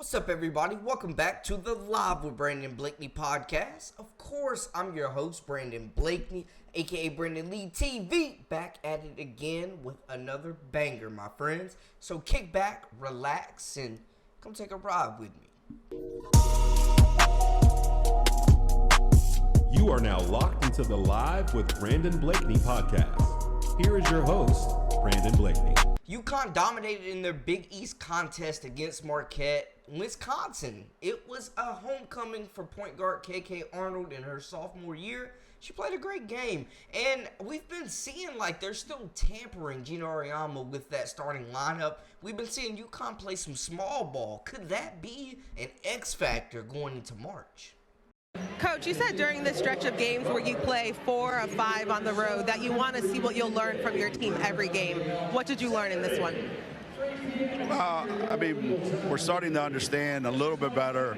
What's up, everybody? Welcome back to the Live with Brandon Blakeney podcast. Of course, I'm your host, Brandon Blakeney, aka Brandon Lee TV, back at it again with another banger, my friends. So kick back, relax, and come take a ride with me. You are now locked into the Live with Brandon Blakeney podcast. Here is your host, Brandon Blakeney. Uconn dominated in their Big East contest against Marquette, Wisconsin. It was a homecoming for point guard KK Arnold in her sophomore year. She played a great game, and we've been seeing like they're still tampering Gina Auriemma with that starting lineup. We've been seeing Uconn play some small ball. Could that be an X factor going into March? Coach, you said during this stretch of games where you play 4 or 5 on the road that you want to see what you'll learn from your team every game. What did you learn in this one? We're starting to understand a little bit better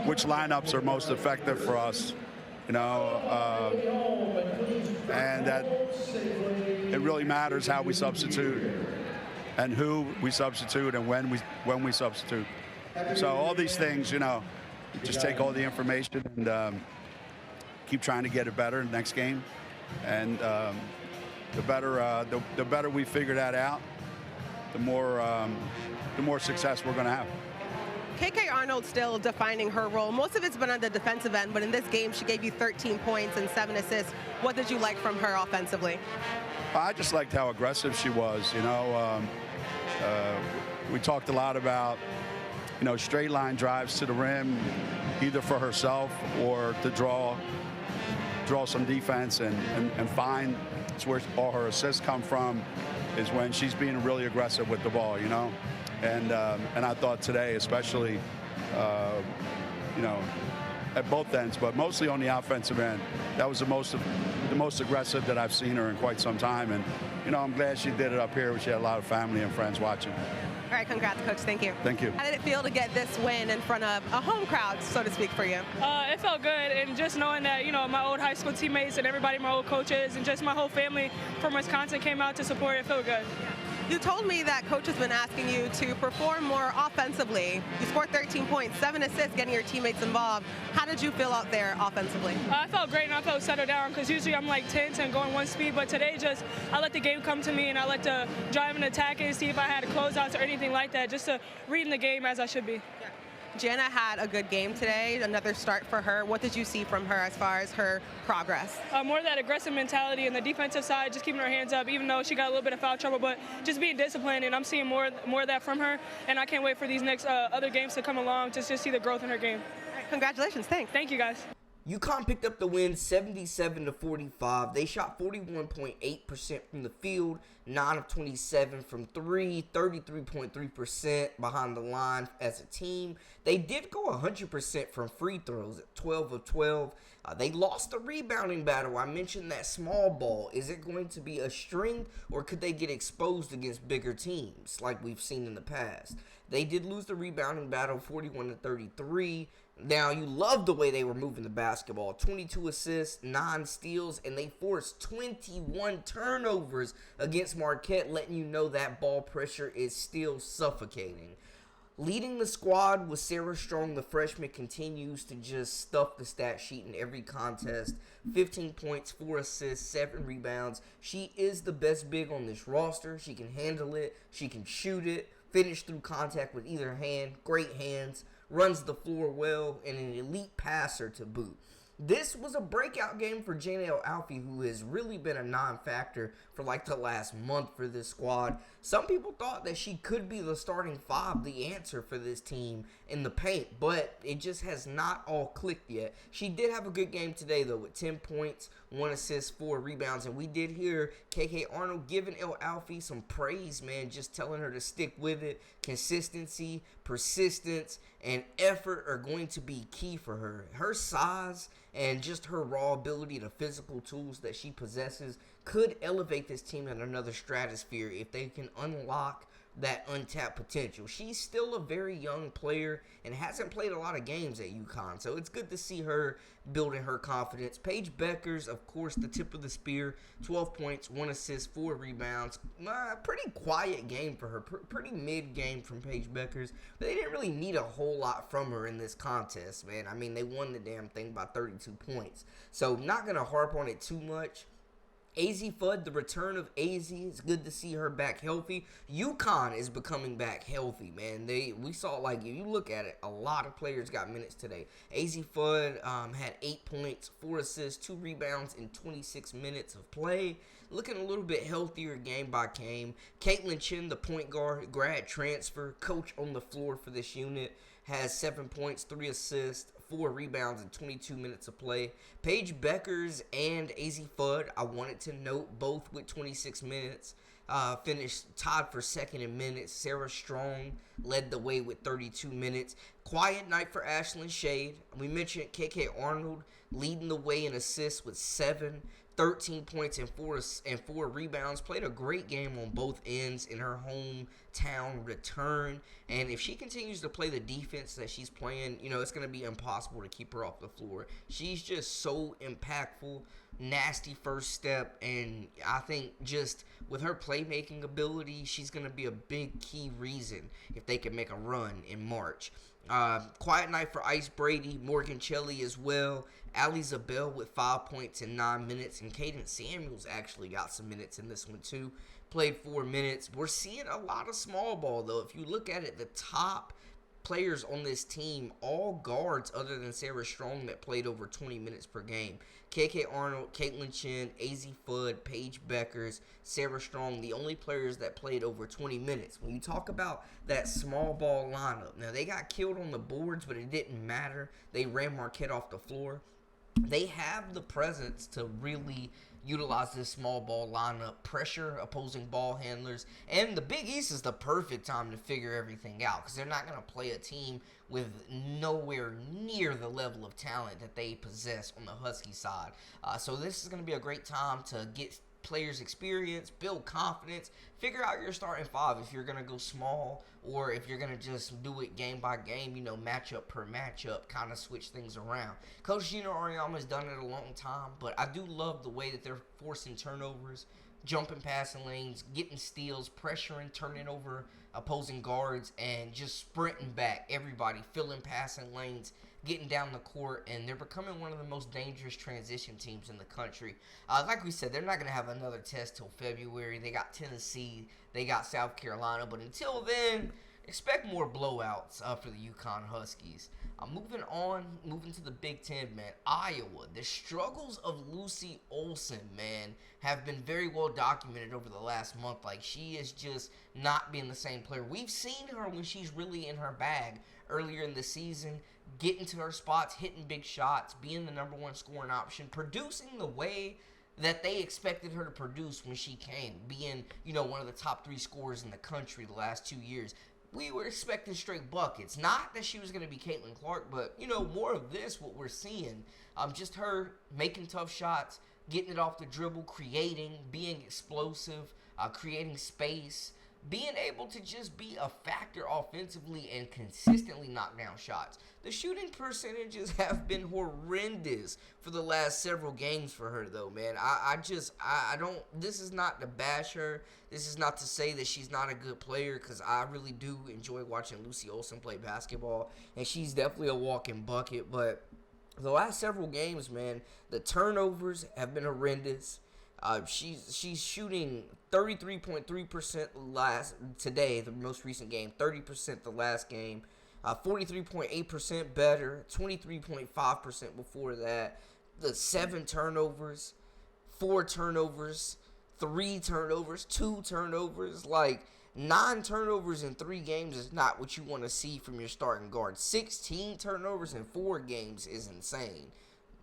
which lineups are most effective for us, and that it really matters how we substitute and who we substitute and when we substitute. So all these things, just take all the information and keep trying to get it better in the next game. And the better we figure that out, the more success we're going to have. KK Arnold still defining her role. Most of it's been on the defensive end, but in this game she gave you 13 points and 7 assists. What did you like from her offensively? I just liked how aggressive she was. We talked a lot about straight line drives to the rim, either for herself or to draw some defense and find. It's where all her assists come from, is when she's being really aggressive with the ball, And I thought today, especially, at both ends, but mostly on the offensive end, that was the most aggressive that I've seen her in quite some time. And I'm glad she did it up here. She had a lot of family and friends watching. All right, congrats, Coach. Thank you. Thank you. How did it feel to get this win in front of a home crowd, so to speak, for you? It felt good, and just knowing that, my old high school teammates and everybody, my old coaches, and just my whole family from Wisconsin came out to support, it felt good. You told me that Coach has been asking you to perform more offensively. You scored 13 points, 7 assists, getting your teammates involved. How did you feel out there offensively? I felt great, and I felt settled down, because usually I'm like tense and going one speed, but today I let the game come to me, and I let to drive and attack and see if I had closeouts or anything like that, just to read in the game as I should be. Yeah. Jana had a good game today, another start for her. What did you see from her as far as her progress? More of that aggressive mentality and the defensive side, just keeping her hands up, even though she got a little bit of foul trouble, but just being disciplined, and I'm seeing more of that from her, and I can't wait for these next other games to come along to just see the growth in her game. All right, congratulations. Thanks. Thank you, guys. Uconn picked up the win 77-45. They shot 41.8% from the field, 9 of 27 from 3, 33.3% behind the line as a team. They did go 100% from free throws at 12 of 12. They lost the rebounding battle. I mentioned that small ball. Is it going to be a string, or could they get exposed against bigger teams like we've seen in the past? They did lose the rebounding battle 41-33. Now, you love the way they were moving the basketball. 22 assists, 9 steals, and they forced 21 turnovers against Marquette, letting you know that ball pressure is still suffocating. Leading the squad was Sarah Strong. The freshman continues to just stuff the stat sheet in every contest. 15 points, 4 assists, 7 rebounds. She is the best big on this roster. She can handle it. She can shoot it. Finish through contact with either hand. Great hands. Runs the floor well, and an elite passer to boot. This was a breakout game for Janelle Alfie, who has really been a non-factor for like the last month for this squad. Some people thought that she could be the starting 5, the answer for this team in the paint, but it just has not all clicked yet. She did have a good game today, though, with 10 points, 1 assist, 4 rebounds, and we did hear KK Arnold giving Alfie some praise, man, just telling her to stick with it. Consistency, persistence, and effort are going to be key for her. Her size and just her raw ability, the physical tools that she possesses, could elevate this team in another stratosphere if they can unlock that untapped potential. She's still a very young player and hasn't played a lot of games at Uconn, so it's good to see her building her confidence. Paige Beckers, of course, the tip of the spear, 12 points, 1 assist, 4 rebounds. Pretty quiet game for her, pretty mid game from Paige Beckers. They didn't really need a whole lot from her in this contest, man. I mean, they won the damn thing by 32 points, so not going to harp on it too much. AZ Fudd, the return of AZ, it's good to see her back healthy. Uconn is becoming back healthy, man. We saw, like, if you look at it, a lot of players got minutes today. AZ Fudd had 8 points, 4 assists, 2 rebounds in 26 minutes of play. Looking a little bit healthier game by game. Caitlin Chin, the point guard, grad transfer, coach on the floor for this unit, has 7 points, 3 assists, 4 rebounds in 22 minutes of play. Paige Beckers and AZ Fudd, I wanted to note, both with 26 minutes. Finished tied for second in minutes. Sarah Strong led the way with 32 minutes. Quiet night for Ashlyn Shade. We mentioned KK Arnold leading the way in assists with 7, 13 points and 4 rebounds. Played a great game on both ends in her hometown return. And if she continues to play the defense that she's playing, it's going to be impossible to keep her off the floor. She's just so impactful, nasty first step, and I think just with her playmaking ability, she's going to be a big key reason if they can make a run in March. Quiet night for Ice Brady, Morgan Shelley as well. Ali Zabel with 5 points in 9 minutes, and Cadence Samuels actually got some minutes in this one too. Played 4 minutes. We're seeing a lot of small ball though. If you look at it, the top players on this team, all guards other than Sarah Strong that played over 20 minutes per game. KK Arnold, Caitlin Chin, AZ Fudd, Paige Beckers, Sarah Strong, the only players that played over 20 minutes. When you talk about that small ball lineup, now they got killed on the boards, but it didn't matter. They ran Marquette off the floor. They have the presence to really utilize this small ball lineup, pressure opposing ball handlers, and the Big East is the perfect time to figure everything out because they're not going to play a team with nowhere near the level of talent that they possess on the Husky side. So this is going to be a great time to get players experience, build confidence, figure out your starting five if you're going to go small or if you're going to just do it game by game, matchup per matchup, kind of switch things around. Coach Gino Auriemma's done it a long time, but I do love the way that they're forcing turnovers, jumping passing lanes, getting steals, pressuring, turning over opposing guards, and just sprinting back everybody, filling passing lanes, getting down the court, and they're becoming one of the most dangerous transition teams in the country. Like we said, they're not going to have another test till February. They got Tennessee, they got South Carolina, but until then, expect more blowouts for the Uconn Huskies. Moving to the Big Ten, man. Iowa, the struggles of Lucy Olsen, man, have been very well documented over the last month. Like, she is just not being the same player. We've seen her when she's really in her bag earlier in the season, getting to her spots, hitting big shots, being the number one scoring option, producing the way that they expected her to produce when she came, being, one of the top 3 scorers in the country the last 2 years. We were expecting straight buckets. Not that she was going to be Caitlin Clark, but, more of this, what we're seeing. Just her making tough shots, getting it off the dribble, creating, being explosive, creating space, being able to just be a factor offensively and consistently knock down shots. The shooting percentages have been horrendous for the last several games for her, though, man. I don't, this is not to bash her. This is not to say that she's not a good player, because I really do enjoy watching Lucy Olsen play basketball, and she's definitely a walking bucket. But the last several games, man, the turnovers have been horrendous. She's shooting 33.3% today, the most recent game, 30% the last game, 43.8% better, 23.5% before that. The 7 turnovers, 4 turnovers, 3 turnovers, 2 turnovers, 9 turnovers in 3 games is not what you want to see from your starting guard. 16 turnovers in 4 games is insane.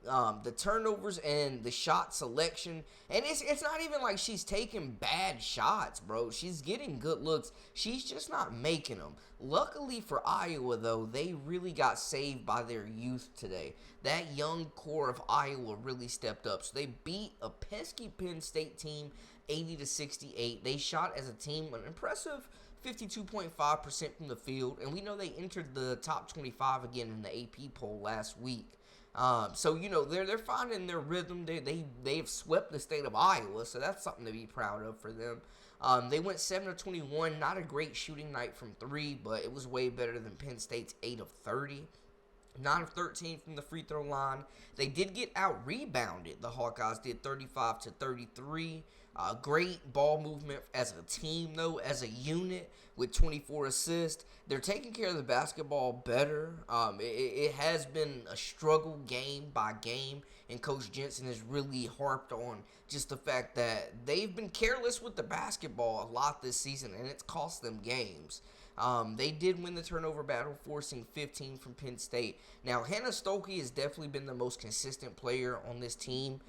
The turnovers and the shot selection, and it's not even like she's taking bad shots, bro. She's getting good looks. She's just not making them. Luckily for Iowa, though, they really got saved by their youth today. That young core of Iowa really stepped up. So they beat a pesky Penn State team 80-68. They shot as a team an impressive 52.5% from the field, and we know they entered the top 25 again in the AP poll last week. So they're finding their rhythm. They've swept the state of Iowa, so that's something to be proud of for them. They went 7 of 21, not a great shooting night from 3, but it was way better than Penn State's 8 of 30. 9 of 13 from the free throw line. They did get out-rebounded. The Hawkeyes did 35 to 33. Great ball movement as a team, though, as a unit with 24 assists. They're taking care of the basketball better. It has been a struggle game by game, and Coach Jensen has really harped on just the fact that they've been careless with the basketball a lot this season, and it's cost them games. They did win the turnover battle, forcing 15 from Penn State. Now, Hannah Stokey has definitely been the most consistent player on this team.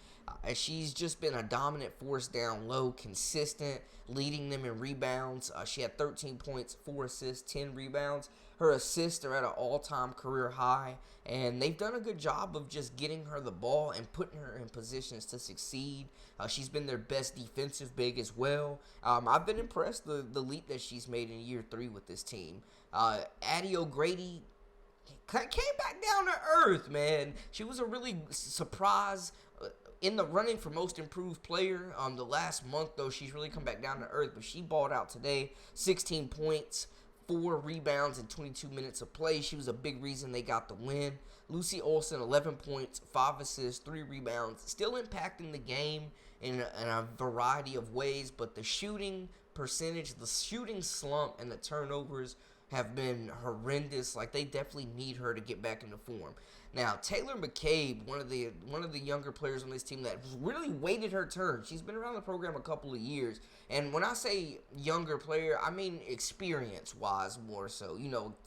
She's just been a dominant force down low, consistent, leading them in rebounds. She had 13 points, 4 assists, 10 rebounds. Her assists are at an all-time career high, and they've done a good job of just getting her the ball and putting her in positions to succeed. She's been their best defensive big as well. I've been impressed the leap that she's made in year 3 with this team. Addie O'Grady came back down to earth, man. She was a really surprise in the running for most improved player. The last month, though, she's really come back down to earth, but she balled out today. 16 points, 4 rebounds, and 22 minutes of play. She was a big reason they got the win. Lucy Olsen, 11 points, 5 assists, 3 rebounds, still impacting the game in a variety of ways, but the shooting percentage, the shooting slump, and the turnovers have been horrendous. Like, they definitely need her to get back into form. Now, Taylor McCabe, one of the younger players on this team that really waited her turn. She's been around the program a couple of years. And when I say younger player, I mean experience-wise more so.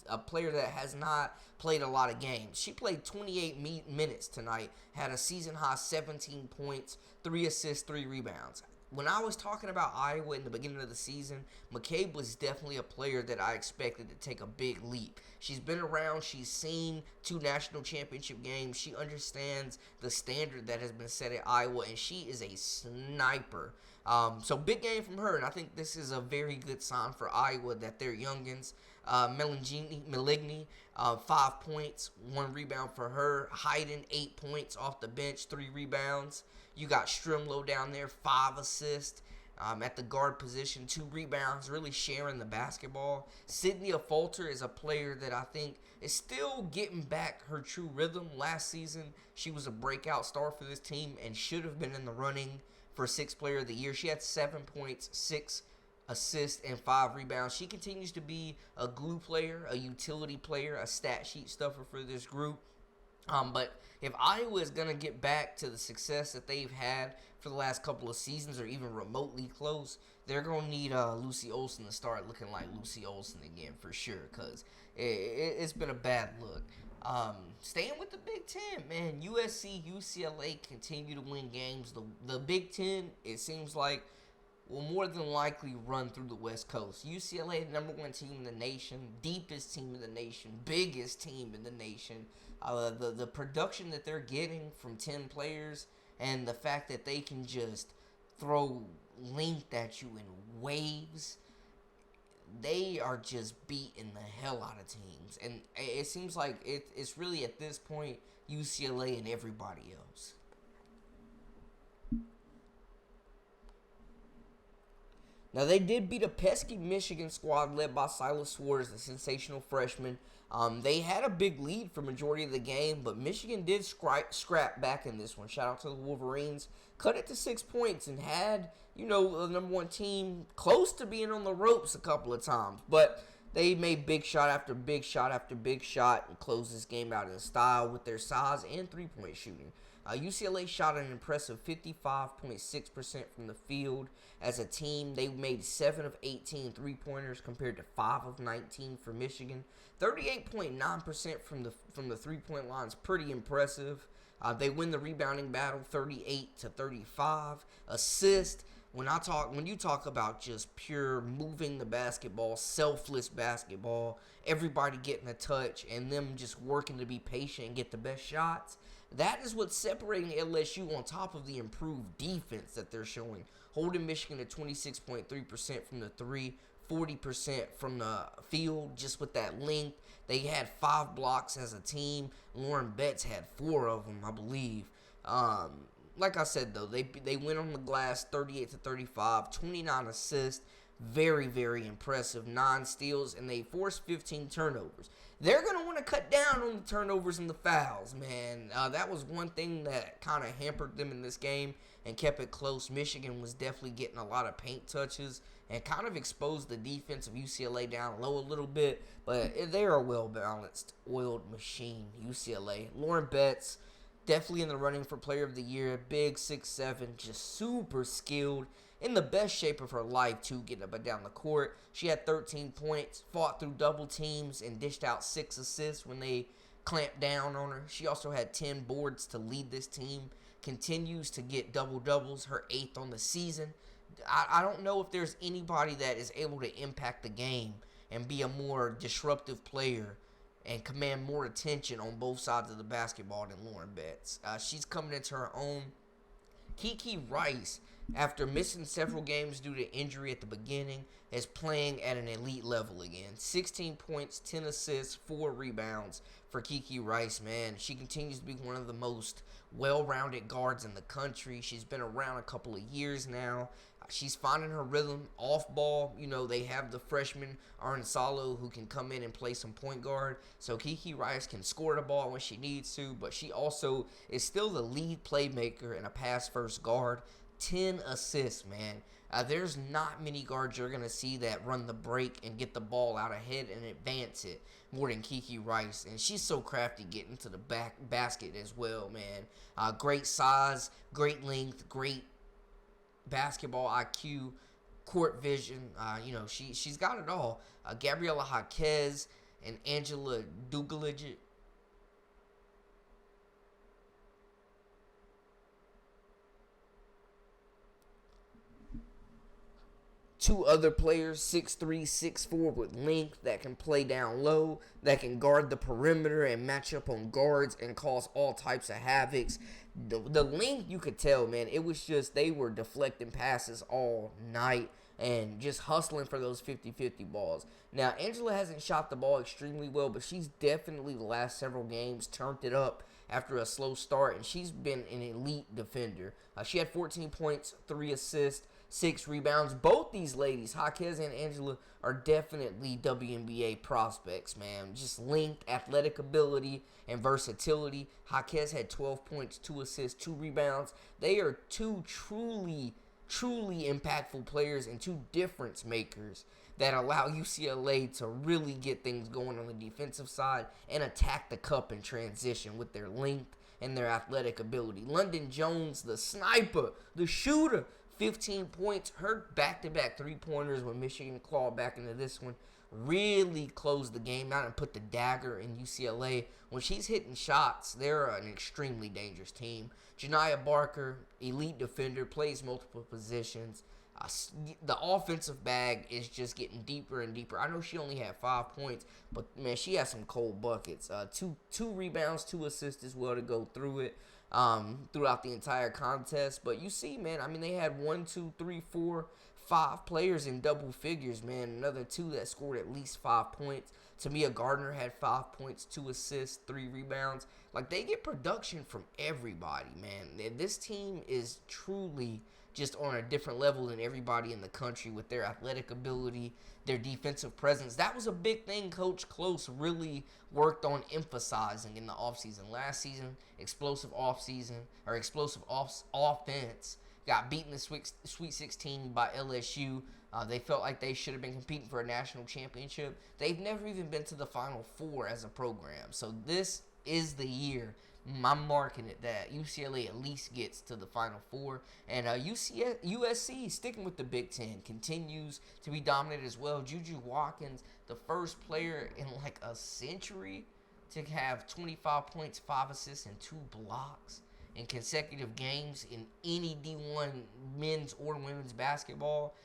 A player that has not played a lot of games. She played 28 minutes tonight, had a season-high 17 points, 3 assists, 3 rebounds. When I was talking about Iowa in the beginning of the season, McCabe was definitely a player that I expected to take a big leap. She's been around. She's seen 2 national championship games. She understands the standard that has been set at Iowa, and she is a sniper. So big game from her, and I think this is a very good sign for Iowa that their youngins, Maligny, 5 points, 1 rebound for her. Hayden, 8 points off the bench, 3 rebounds. You got Strimlow down there, 5 assists. At the guard position, 2 rebounds, really sharing the basketball. Sydney Falter is a player that I think is still getting back her true rhythm. Last season, she was a breakout star for this team and should have been in the running for 6th player of the year. She had 7 points, 6 assists, and 5 rebounds. She continues to be a glue player, a utility player, a stat sheet stuffer for this group. But if Iowa is going to get back to the success that they've had for the last couple of seasons or even remotely close, they're going to need Lucy Olsen to start looking like Lucy Olsen again for sure, because it's been a bad look. Staying with the Big Ten, man, USC, UCLA continue to win games. The Big Ten, it seems like, will more than likely run through the West Coast. UCLA, the number 1 team in the nation, deepest team in the nation, biggest team in the nation. The production that they're getting from 10 players and the fact that they can just throw length at you in waves, they are just beating the hell out of teams. And it seems like it's really at this point UCLA and everybody else. Now, they did beat a pesky Michigan squad led by Silas Swartz, the sensational freshman. They had a big lead for majority of the game, but Michigan did scrap back in this one. Shout out to the Wolverines. Cut it to 6 points and had, the number 1 team close to being on the ropes a couple of times. But they made big shot after big shot after big shot and closed this game out in style with their size and 3-point shooting. UCLA shot an impressive 55.6% from the field. As a team, they made 7 of 18 3-pointers compared to 5 of 19 for Michigan. 38.9% from the 3-point line is pretty impressive. They win the rebounding battle 38 to 35. Assist. When you talk about just pure moving the basketball, selfless basketball, everybody getting a touch and them just working to be patient and get the best shots, that is what's separating LSU on top of the improved defense that they're showing. Holding Michigan at 26.3% from the 3, 40% from the field just with that length. They had 5 blocks as a team. Lauren Betts had 4 of them, I believe. Like I said, though, they went on the glass 38-35, 29 assists. Very, very impressive. 9 steals, and they forced 15 turnovers. They're going to want to cut down on the turnovers and the fouls, man. That was one thing that kind of hampered them in this game and kept it close. Michigan was definitely getting a lot of paint touches and kind of exposed the defense of UCLA down low a little bit. But they're a well-balanced, oiled machine, UCLA. Lauren Betts, definitely in the running for Player of the Year. Big, 6'7", just super skilled. In the best shape of her life, too, getting up and down the court. She had 13 points, fought through double teams, and dished out 6 assists when they clamped down on her. She also had 10 boards to lead this team. Continues to get double-doubles, her 8th on the season. I don't know if there's anybody that is able to impact the game and be a more disruptive player and command more attention on both sides of the basketball than Lauren Betts. She's coming into her own. Kiki Rice, after missing several games due to injury at the beginning, is playing at an elite level again. 16 points, 10 assists, 4 rebounds for Kiki Rice, man. She continues to be one of the most well-rounded guards in the country. She's been around a couple of years now. She's finding her rhythm off ball. You know, they have the freshman Arnsalo who can come in and play some point guard. So Kiki Rice can score the ball when she needs to, but she also is still the lead playmaker and a pass-first guard. 10 assists, man. There's not many guards you're going to see that run the break and get the ball out ahead and advance it more than Kiki Rice. And she's so crafty getting to the basket as well, man. Great size, great length, great basketball IQ, court vision. She's got it all. Gabriela Jaquez and Angela Dugalidge. Two other players, 6'3", 6'4", with length, that can play down low, that can guard the perimeter and match up on guards and cause all types of havocs. The length, you could tell, man, it was just they were deflecting passes all night and just hustling for those 50-50 balls. Now, Angela hasn't shot the ball extremely well, but she's definitely the last several games turned it up after a slow start, and she's been an elite defender. She had 14 points, 3 assists, 6 rebounds. Both these ladies, Jaquez and Angela, are definitely WNBA prospects, man. Just length, athletic ability, and versatility. Jaquez had 12 points, 2 assists, 2 rebounds. They are 2 truly impactful players and 2 difference makers that allow UCLA to really get things going on the defensive side and attack the cup in transition with their length and their athletic ability. London Jones, the sniper, the shooter, 15 points. Her back-to-back 3-pointers when Michigan clawed back into this one really closed the game out and put the dagger in UCLA. When she's hitting shots, they're an extremely dangerous team. Janiah Barker, elite defender, plays multiple positions. The offensive bag is just getting deeper and deeper. I know she only had 5 points, but, man, she has some cold buckets. Two rebounds, 2 assists as well to go through it. Throughout the entire contest. But you see, man, I mean, they had 1, 2, 3, 4, 5 players in double figures, man. Another 2 that scored at least 5 points. Tamia Gardner had 5 points, 2 assists, 3 rebounds. Like, they get production from everybody, man. This team is truly just on a different level than everybody in the country with their athletic ability, their defensive presence. That was a big thing Coach Close really worked on emphasizing in the offseason. Last season, explosive offense. Got beaten the Sweet 16 by LSU. They felt like they should have been competing for a national championship. They've never even been to the Final Four as a program. So this is the year. I'm marking it that UCLA at least gets to the Final Four. And USC, sticking with the Big Ten, continues to be dominant as well. Juju Watkins, the first player in like a century to have 25 points, 5 assists, and 2 blocks in consecutive games in any D1 men's or women's basketball.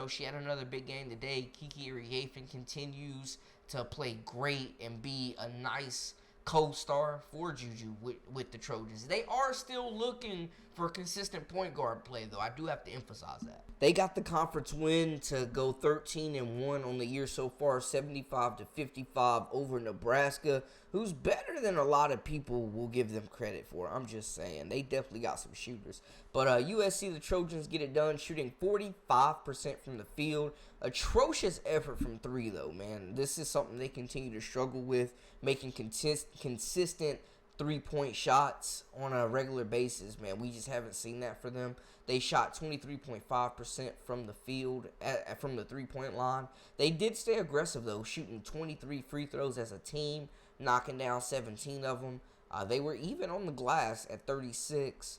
She had another big game today. Kiki Iriafen continues to play great and be a nice co-star for Juju with the Trojans. They are still looking for consistent point guard play, though. I do have to emphasize that. They got the conference win to go 13-1 on the year so far, 75-55 over Nebraska, who's better than a lot of people will give them credit for. I'm just saying. They definitely got some shooters. But USC, the Trojans, get it done, shooting 45% from the field. Atrocious effort from three, though, man. This is something they continue to struggle with, making consistent three-point shots on a regular basis, man. We just haven't seen that for them. They shot 23.5% from the field, from the three-point line. They did stay aggressive, though, shooting 23 free throws as a team, knocking down 17 of them. They were even on the glass at 36.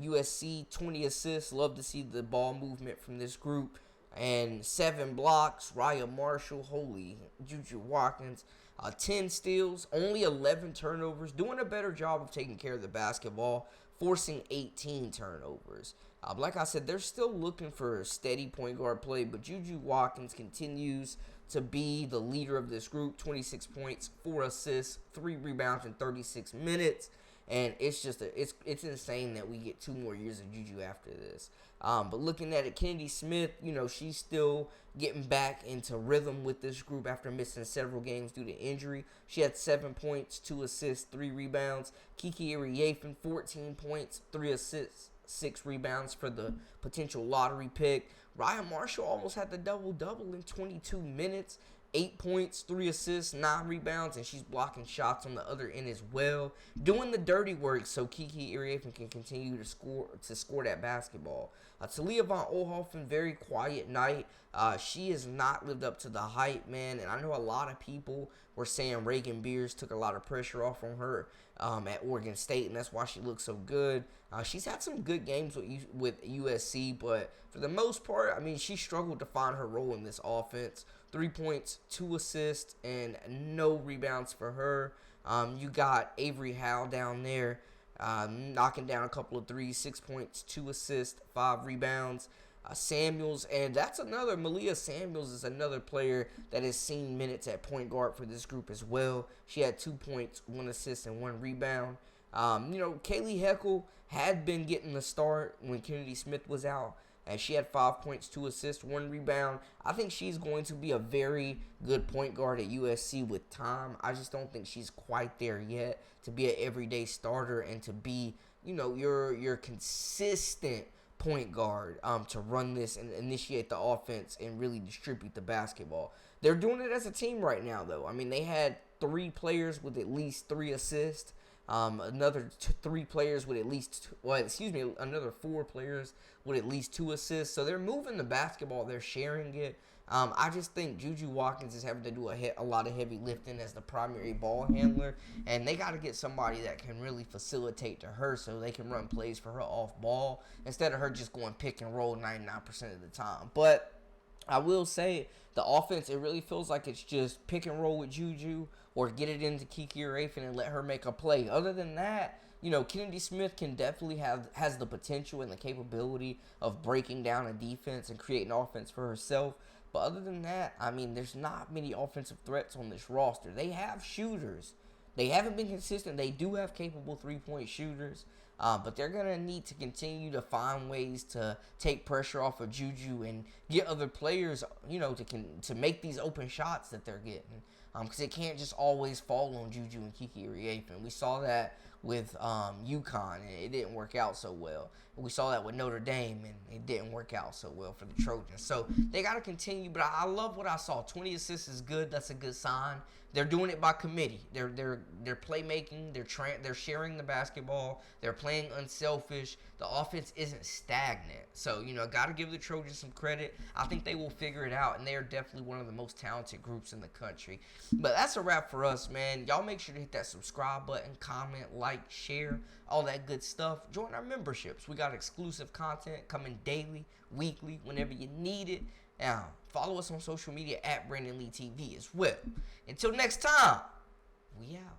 USC, 20 assists. Love to see the ball movement from this group. And 7 blocks. Raya Marshall, holy, Juju Watkins. 10 steals, only 11 turnovers, doing a better job of taking care of the basketball, forcing 18 turnovers. Like I said, they're still looking for steady point guard play, but Juju Watkins continues to be the leader of this group. 26 points, 4 assists, 3 rebounds in 36 minutes. And it's just it's insane that we get 2 more years of Juju after this. But looking at it, Kennedy Smith, she's still getting back into rhythm with this group after missing several games due to injury. She had 7 points, 2 assists, 3 rebounds. Kiki Iriafen, 14 points, 3 assists, 6 rebounds for the potential lottery pick. Ryan Marshall almost had the double-double in 22 minutes. 8 points, 3 assists, 9 rebounds, and she's blocking shots on the other end as well. Doing the dirty work so Kiki Iriafen can continue to score that basketball. Talia von Oelhoffen, very quiet night. She has not lived up to the hype, man, and I know a lot of people were saying Reagan Beers took a lot of pressure off on her at Oregon State, and that's why she looks so good. She's had some good games with USC, but for the most part, she struggled to find her role in this offense. 3 points, 2 assists, and no rebounds for her. You got Avery Howe down there knocking down a couple of threes, 6 points, 2 assists, 5 rebounds. Samuels, and that's another, Malia Samuels is another player that has seen minutes at point guard for this group as well. She had 2 points, 1 assist, and 1 rebound. Kaylee Heckle had been getting the start when Kennedy Smith was out, and she had 5 points, 2 assists, 1 rebound. I think she's going to be a very good point guard at USC with time. I just don't think she's quite there yet to be an everyday starter and to be, your consistent point guard to run this and initiate the offense and really distribute the basketball. They're doing it as a team right now, though. They had 3 players with at least 3 assists. Another 3 players with at least, another 4 players with at least 2 assists. So they're moving the basketball. They're sharing it. I just think Juju Watkins is having to do a lot of heavy lifting as the primary ball handler. And they got to get somebody that can really facilitate to her so they can run plays for her off ball instead of her just going pick and roll 99% of the time. But I will say the offense, it really feels like it's just pick and roll with Juju or get it into Kiki Iriafen and let her make a play. Other than that, Kennedy Smith can definitely has the potential and the capability of breaking down a defense and creating offense for herself. But other than that, there's not many offensive threats on this roster. They have shooters. They haven't been consistent. They do have capable 3-point shooters. But they're going to need to continue to find ways to take pressure off of Juju and get other players, to make these open shots that they're getting. Because it can't just always fall on Juju and Kiki Iriafen. We saw that with Uconn, and it didn't work out so well. We saw that with Notre Dame, and it didn't work out so well for the Trojans. So they got to continue, but I love what I saw. 20 assists is good. That's a good sign. They're doing it by committee. They're playmaking. They're sharing the basketball. They're playing unselfish. The offense isn't stagnant. So, got to give the Trojans some credit. I think they will figure it out, and they are definitely one of the most talented groups in the country. But that's a wrap for us, man. Y'all make sure to hit that subscribe button, comment, like, share, all that good stuff. Join our memberships. We got exclusive content coming daily, weekly, whenever you need it. Now, follow us on social media at Brandon Lee TV as well. Until next time, we out.